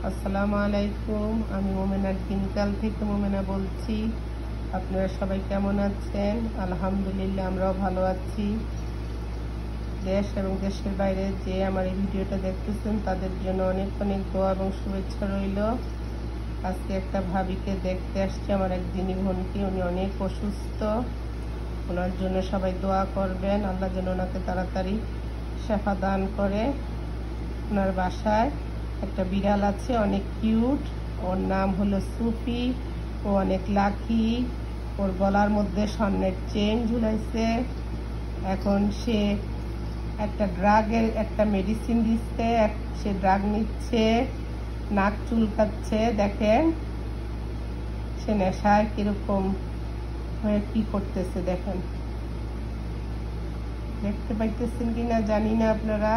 আসসালামু আলাইকুম। আমি মোমেনার দিনকাল থেকে মোমেনা বলছি। আপনারা সবাই কেমন আছেন? আলহামদুলিল্লাহ, আমরাও ভালো আছি। দেশ এবং দেশের বাইরে যে আমার এই ভিডিওটা দেখতেছেন তাদের জন্য অনেক অনেক দোয়া এবং শুভেচ্ছা রইল। আজকে একটা ভাবিকে দেখতে আসছি, আমার এক দিনী বোনকে। উনি অনেক অসুস্থ, ওনার জন্য সবাই দোয়া করবেন। আল্লাহ যেন ওনাকে তাড়াতাড়ি শেফা দান করে। ওনার বাসায় একটা বিড়াল আছে, অনেক কিউট। ওর নাম হলো সুফি। ও অনেক লাকি। ওর গলার মধ্যে স্বর্ণের চেন ঝুলাইছে। এখন সে একটা ড্রাগের একটা মেডিসিন দিচ্ছে, সে ড্রাগ নিচ্ছে, নাক চুলকাচ্ছে। দেখেন সে নেশায় কিরকম হয়ে কি করতেছে, দেখেন। দেখতে পাইতেছেন কিনা জানি না আপনারা।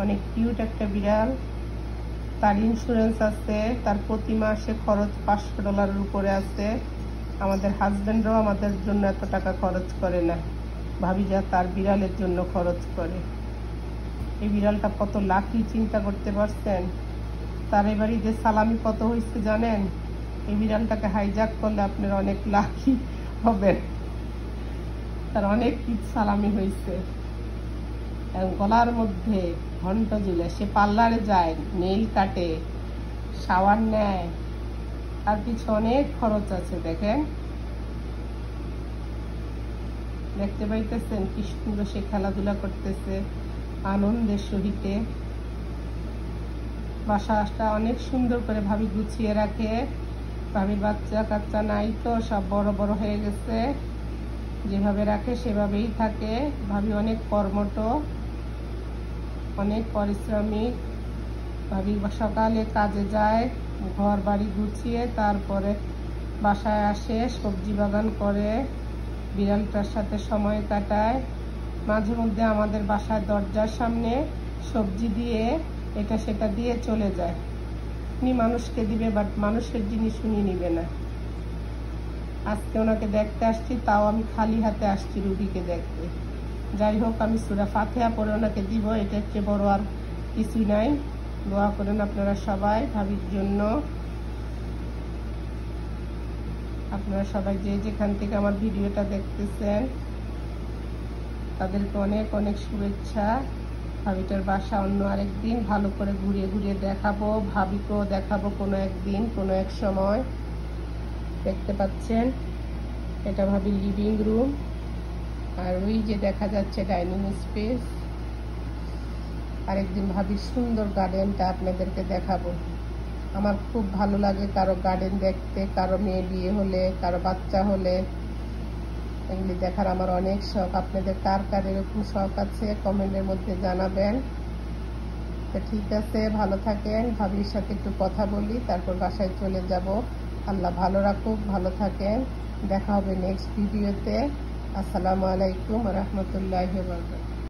অনেক কিউট একটা বিড়াল। তার ইন্স্যুরেন্স আছে, তার প্রতি মাসে খরচ $500 উপরে আছে। আমাদের হাজবেন্ডরাও আমাদের জন্য এত টাকা খরচ করে না, ভাবি যা তার বিড়ালের জন্য খরচ করে। এই বিড়ালটা কত লাকি, চিন্তা করতে পারছেন? তার এবারই যে সালামি কত হয়েছে জানেন? এই বিড়ালটাকে হাইজ্যাক করলে আপনারা অনেক লাকি হবেন। তার অনেক কিছু সালামি হয়েছে। গলার মধ্যে ঘন্ট ঝুলে, সে পার্লারে যায়, নেইল কাটে, শাওয়ার নেয়, তার পিছনে অনেক খরচ আছে। দেখেন, দেখতে পাইতেছেন কি সুন্দর সে খেলাধুলা করতেছে আনন্দের সহিতে। বাসাটা অনেক সুন্দর করে ভাবি গুছিয়ে রাখে। ভাবির বাচ্চা কাচ্চা নাই তো, সব বড় বড় হয়ে গেছে। যেভাবে রাখে সেভাবেই থাকে। ভাবি অনেক কর্মঠ, অনেক পরিশ্রমিক। ভাবি সকালে কাজে যায়, ঘর বাড়ি গুছিয়ে তারপরে বাসায় আসে, সবজি বাগান করে, বিড়ালটার সাথে সময় কাটায়। মাঝে মধ্যে আমাদের বাসার দরজার সামনে সবজি দিয়ে এটা সেটা দিয়ে চলে যায়। উনি মানুষকে দিবে, বাট মানুষের জিনিস উনি নিবে না। আজকে ওনাকে দেখতে আসছি, তাও আমি খালি হাতে আসছি রুগীকে দেখতে। যাই হোক, আমি সূরা ফাতিহা পড়ে ওনাকে দিব, এটা হচ্ছে বড় আর কিছুই নাই। দোয়া করেন আপনারা সবাই ভাবির জন্য। আপনারা সবাই যে যেখান থেকে আমার ভিডিওটা দেখতেছেন তাদেরকে অনেক অনেক শুভেচ্ছা। ভাবিটার বাসা অন্য আরেকদিন ভালো করে ঘুরিয়ে ঘুরিয়ে দেখাবো, ভাবিকেও দেখাবো কোনো একদিন, কোনো এক সময়। দেখতে পাচ্ছেন এটা ভাবির লিভিং রুম, আর ওই যে দেখা যাচ্ছে ডাইনিং স্পেস। আরেকদিন ভাবির সুন্দর গার্ডেনটা আপনাদেরকে দেখাবো। আমার খুব ভালো লাগে কারো গার্ডেন দেখতে, কারো মেয়ে বিয়ে হলে, কারো বাচ্চা হলে, এগুলি দেখার আমার অনেক শখ। আপনাদের কার কার এরকম শখ আছে কমেন্টের মধ্যে জানাবেন। তো ঠিক আছে, ভালো থাকেন। ভাবির সাথে একটু কথা বলি, তারপর বাসায় চলে যাব। আল্লাহ ভালো রাখুক, ভালো থাকেন। দেখা হবে নেক্সট ভিডিওতে। আসসালামু আলাইকুম ওয়া রাহমাতুল্লাহি ওয়া বারাকাতুহু।